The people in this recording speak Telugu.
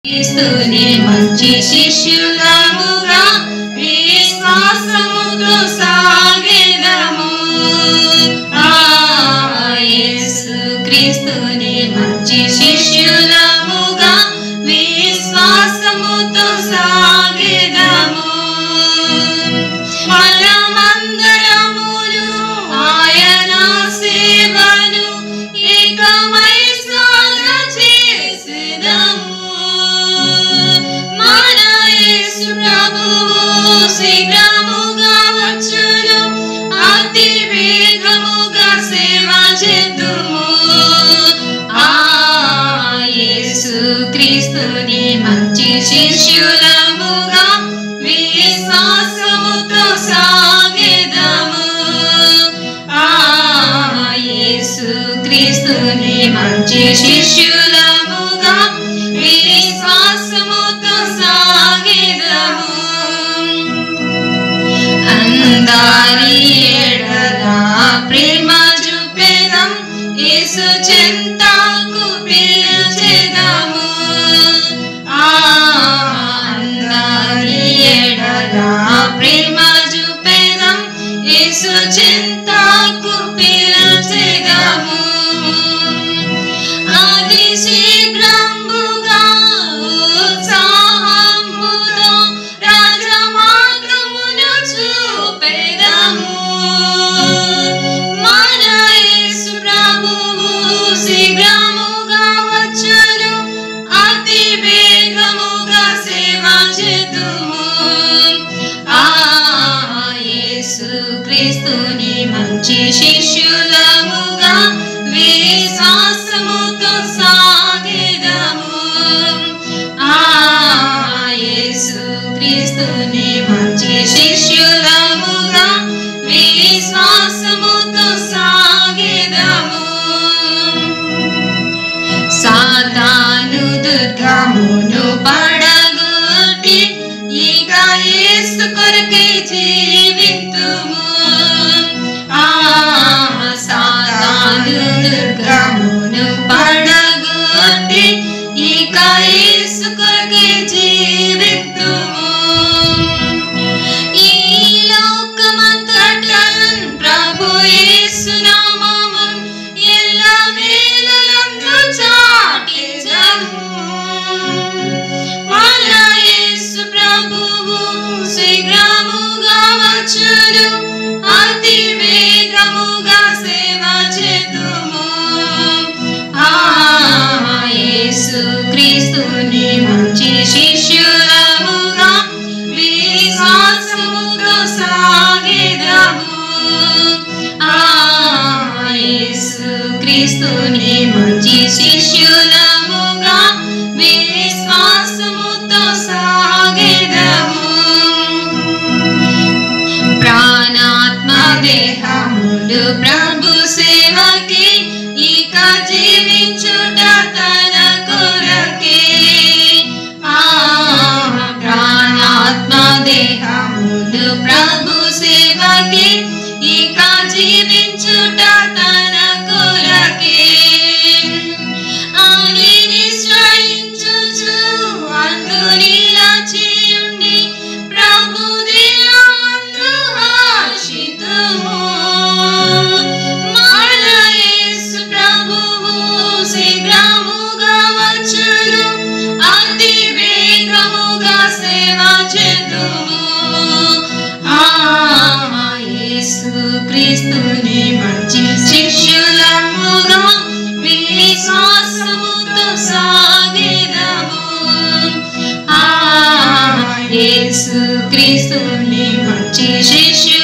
క్రీస్తుని మంచి శిష్యులముగా విశ్వాసముతో సాగెదము. యేసు క్రీస్తుని మంచి శిష్యులముగా విశ్వాసముతో సాగెదము. మనమందరమును ఆయన సేవను ఏకమై సాగ చేసెదము. మన యేసు ప్రభువు శీఘ్రముగా వచ్చును, అతి వేగముగా సేవ చేద్దుము. యేసు క్రీస్తుని మంచి శిష్యులముగా విశ్వాసముతో సాగెదము. యేసు క్రీస్తుని మంచి శిష్యులముగా విశ్వాసముతో సాగెదము. అందరి ఎడల ప్రేమ చూపెదం, యేసు చెంతకు పిలిచెదము. అందరి ఎడల ప్రేమ చూపెదం, యేసు చెంతకు పిలిచెదము. అతి శీఘ్రముగా ఉత్సాహముతో రాజమార్గమును చూపెదము. మన యేసు ప్రభువు శీఘ్రముగా వచ్చును, అతి వేగముగా సేవ చేద్దుము. యేసు క్రీస్తుని మంచి శిష్యులముగా విశ్వాసముతో సాగెదము. యేసు క్రీస్తుని మంచి శిష్యులముగా విశ్వాసముతో సాగెదము. సాతాను దుర్గమును పడగొట్టి ఇక యేసు కొరకై జీవింతుము. సాతాను దుర్గమును పడగొట్టి ఇక యేసు కొరకై జీవింతుము. ఈ లోకమంతటన్ ప్రభు యేసు నామమున్ ఎల్లవేళలందు చాటెదము. మన యేసు ప్రభువు శీఘ్రముగా వచ్చును, అతి వేగముగా సేవ చేద్దుము. యేసు క్రీస్తుని మంచి శిష్యులముగా విశ్వాసముతో సాగెదము. యేసు క్రీస్తుని మంచి శిష్యులముగా విశ్వాసముతో సాగెదము. ప్రాణాత్మ దేహములు ప్రభు సేవకి ఇక జీవించుట తన కొరకే. ప్రాణాత్మ దేహములు ప్రభు సేవకి ఇక జీవించుట తన కొరకే. అని నిశ్చయించుచు అందునిలచియుండి ప్రభు దినమందు హర్షితుము. మన యేసు ప్రభువు శీఘ్రముగా వచ్చును, అతి వేగముగా సేవ చేద్దుము. యేసు క్రీస్తుని మంచి శిష్యులముగా విశ్వాసముతో సాగెదము. యేసు క్రీస్తుని మంచి శిష్యు